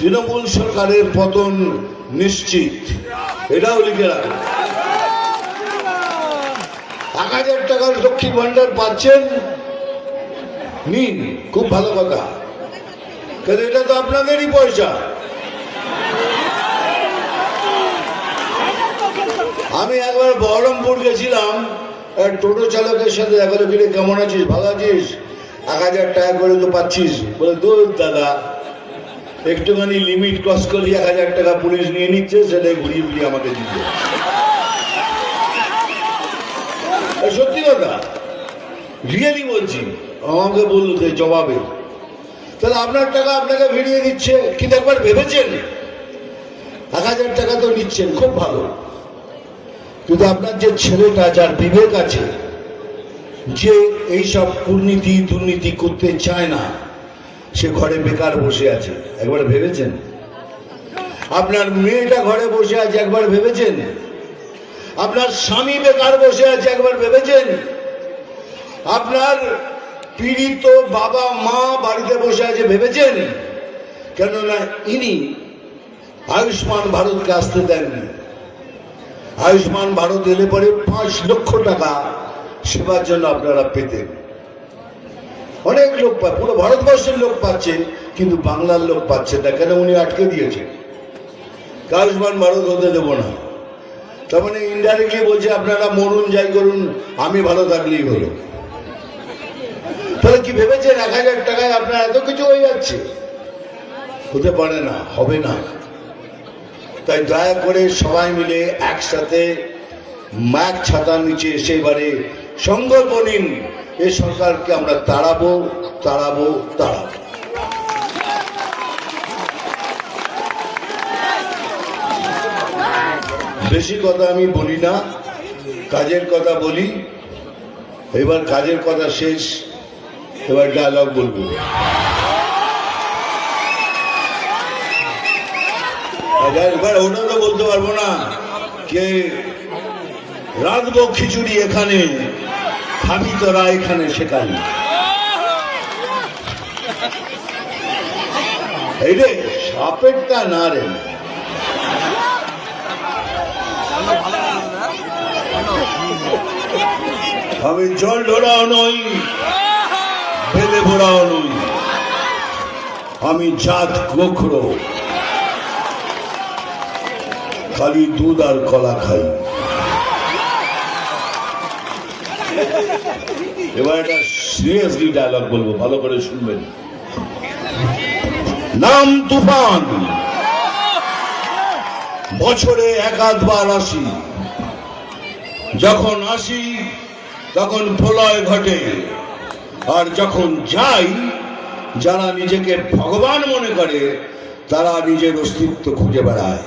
তৃণমূল সরকারের পতন নিশ্চিত, এটাও লিখে রাখেন। 1000 টাকার লক্ষ্মী ভান্ডার পাচ্ছেন, নিন, খুব ভালো কথা, কিন্তু এটা তো আপনাদেরই পয়সা। আমি একবার বহরমপুর গেছিলাম, টোটো চালকের সাথে দেখা হলো, কিরে কেমন আছিস, ভালো আছিস, 1000 টাকা করে তো পাচ্ছিস। বলে দূর দাদা, একটুখানি লিমিট ক্রস করলে 1000 টাকা পুলিশ নিয়ে নিচ্ছে, সেটাই ঘুরিয়ে ফিরিয়ে আমাকে দিচ্ছে। সত্যি কথা, রিয়েলি বলছি, আমাকে বললো যে জবাবে, তাহলে আপনার টাকা আপনাকে ফিরিয়ে দিচ্ছে, কিন্তু একবার ভেবেছেন 1000 টাকা তো নিচ্ছেন, খুব ভালো, কিন্তু আপনার যে ছেলেটা, যার বিবেক আছে, যে এইসব কুর্নীতি দুর্নীতি করতে চায় না, সে ঘরে বেকার বসে আছে, একবার ভেবেছেন? আপনার মেয়েটা ঘরে বসে আছে, একবার ভেবেছেন? আপনার স্বামী বেকার বসে আছে, একবার ভেবেছেন? আপনার পীড়িত বাবা মা বাড়িতে বসে আছে, ভেবেছেন? কেননা ইনি আয়ুষ্মান ভারতকে আসতে দেননি। আয়ুষ্মান ভারত এলে পরে 5 লক্ষ টাকা সেবার জন্য আপনারা পেতেন। অনেক লোক পায়, পুরো ভারতবর্ষের লোক পাচ্ছে, কিন্তু বাংলার লোক পাচ্ছে না। কেন? উনি আটকে দিয়েছে, আয়ুষ্মান ভারত হতে দেব না। তার মানে ইনডাইরেক্টলি বলছে আপনারা মরুন, যাই করুন, আমি ভালো থাকলেই হলো। তাহলে কি ভেবেছেন 1000 টাকায় আপনার এত কিছু হয়ে যাচ্ছে? হতে পারে না, হবে না। তাই দয়া করে সবাই মিলে একসাথে ম্যাক ছাতার নিচে এসে এবারে সংকল্প নিন, এই সরকারকে আমরা তাড়াবো, তাড়াবো, তাড়াবো। বেশি কথা আমি বলি না, কাজের কথা বলি। এবার কাজের কথা শেষ, এবার ডায়লগ বলবো। এবার ওটা তো বলতে পারবো না, কে রাঁধবো খিচুড়ি এখানে, খাবি তোরা এখানে সেখানে। এই রে সাপেরটা না রে, আমি জল ঢোড়াও নই, বেলে ভোড়াও নই, আমি জাত গোখরো, খালি দুধ আর কলা খাই। এবার একটা সিরিয়াসলি ডায়লগ বলবো, ভালো করে শুনবেন। নাম তুফান, বছরে 1-2 আসি, যখন আসি তখন প্রলয় ঘটে, আর যখন যাই, যারা নিজেকে ভগবান মনে করে তারা নিজের অস্তিত্ব খুঁজে বেড়ায়।